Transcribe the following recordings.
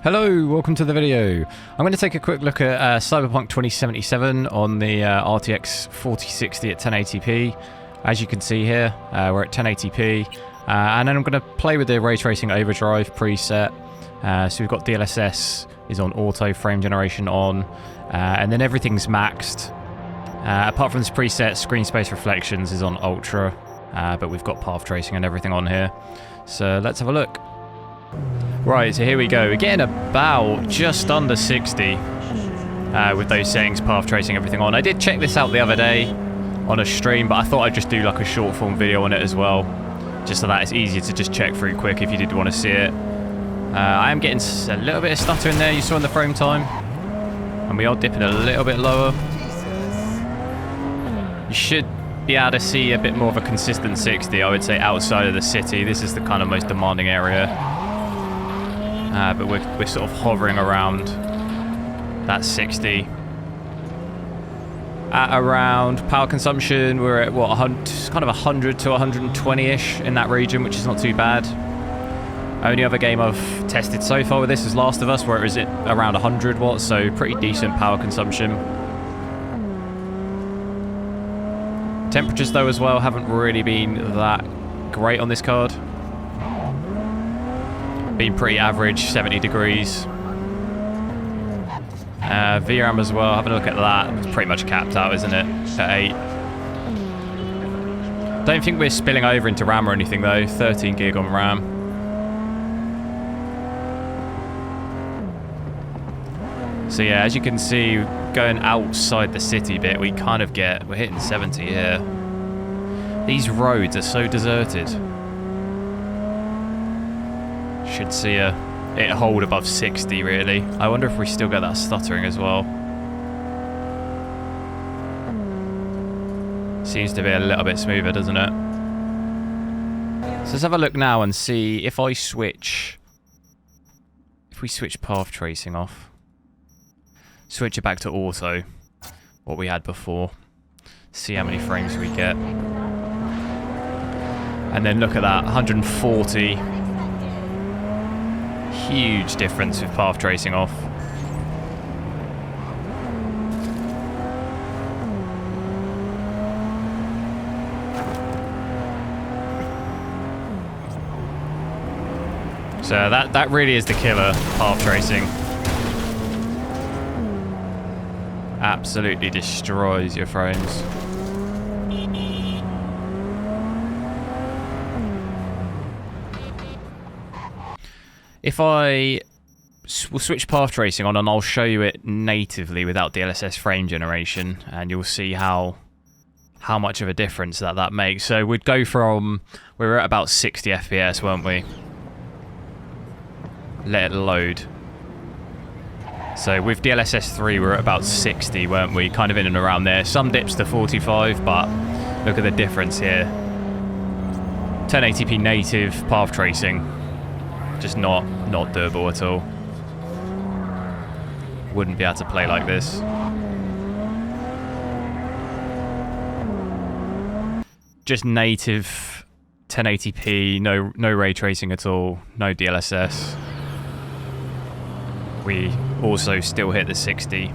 Hello, welcome to the video. I'm going to take a quick look at Cyberpunk 2077 on the RTX 4060 at 1080p. As you can see here, we're at 1080p. And then I'm going to play with the Ray Tracing Overdrive preset. So we've got DLSS is on auto, frame generation on, and then everything's maxed. Apart from this preset, screen space reflections is on ultra, but we've got path tracing and everything on here. So let's have a look. Right, so here we go. We're getting about just under 60 with those settings, path tracing, everything on. I did check this out the other day on a stream, but I thought I'd just do like a short form video on it as well, just so that it's easier to just check through quick if you did want to see it. I am getting a little bit of stutter in there, you saw in the frame time, and we are dipping a little bit lower. You should be able to see a bit more of a consistent 60, I would say, outside of the city. This is the kind of most demanding area. But we're sort of hovering around that 60. At around power consumption, we're at what, kind of 100 to 120-ish in that region, which is not too bad. Only other game I've tested so far with this is Last of Us, where it was at around 100 watts, so pretty decent power consumption. Temperatures though as well haven't really been that great on this card. Been pretty average, 70 degrees. VRAM as well, having a look at that. It's pretty much capped out, isn't it? At 8. Don't think we're spilling over into RAM or anything though. 13 gig on RAM. So yeah, as you can see, going outside the city bit, we kind of we're hitting 70 here. These roads are so deserted. Should see it hold above 60 really. I wonder if we still get that stuttering as well. Seems to be a little bit smoother, doesn't it? So let's have a look now and see if we switch path tracing off. Switch it back to auto, what we had before. See how many frames we get. And then look at that, 140. Huge difference with path tracing off. So that really is the killer, path tracing. Absolutely destroys your frames. If I will switch path tracing on, and I'll show you it natively without DLSS frame generation, and you'll see how much of a difference that makes. So we'd go from, we were at about 60 FPS, weren't we? Let it load. So with DLSS 3, we're at about 60, weren't we? Kind of in and around there. Some dips to 45, but look at the difference here. 1080p native path tracing. Just not doable at all. Wouldn't be able to play like this. Just native 1080p, no ray tracing at all, no DLSS. We also still hit the 60,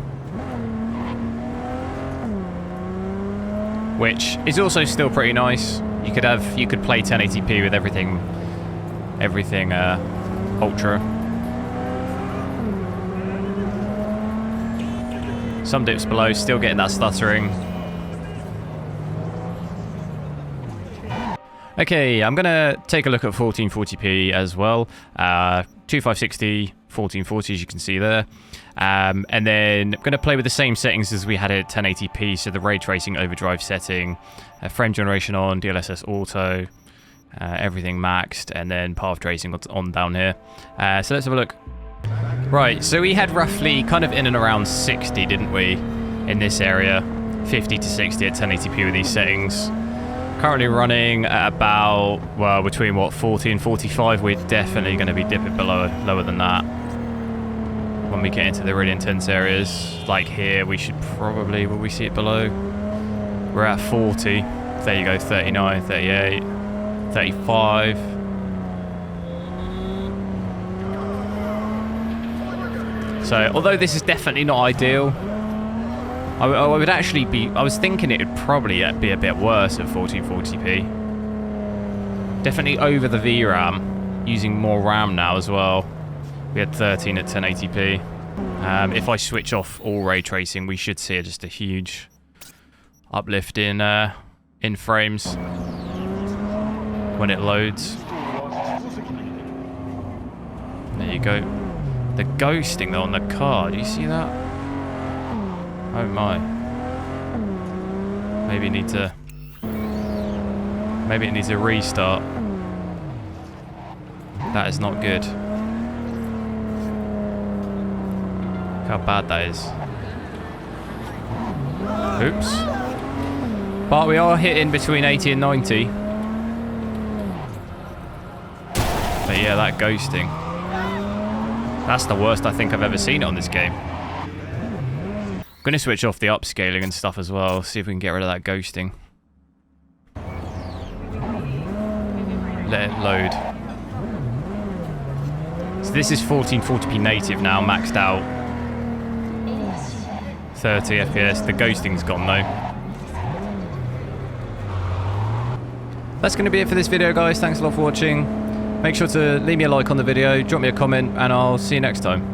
which is also still pretty nice. You could play 1080p with everything ultra. Some dips below, still getting that stuttering. Okay, I'm gonna take a look at 1440p as well. 2560, 1440 as you can see there. And then I'm gonna play with the same settings as we had at 1080p, so the Ray Tracing Overdrive setting, frame generation on, DLSS auto, everything maxed, and then path tracing on down here. So let's have a look. Right, so we had roughly kind of in and around 60, didn't we, in this area? 50 to 60 at 1080p with these settings. Currently running at about, well, between what, 40 and 45. We're definitely going to be dipping lower than that when we get into the really intense areas. Like here, we should probably, will we see it below? We're at 40. There you go, 39, 38. 35. So, although this is definitely not ideal, I would actually be... I was thinking it would probably be a bit worse at 1440p. Definitely over the VRAM, using more RAM now as well. We had 13 at 1080p. If I switch off all ray tracing, we should see just a huge uplift in frames when it loads. There you go. The ghosting though on the car, do you see that? Oh my. Maybe it needs a restart. That is not good. Look how bad that is. Oops. But we are hitting between 80 and 90. But yeah, that ghosting. That's the worst I think I've ever seen it on this game. I'm going to switch off the upscaling and stuff as well, see if we can get rid of that ghosting. Let it load. So this is 1440p native now, maxed out. 30 FPS. The ghosting's gone though. That's going to be it for this video, guys. Thanks a lot for watching. Make sure to leave me a like on the video, drop me a comment, and I'll see you next time.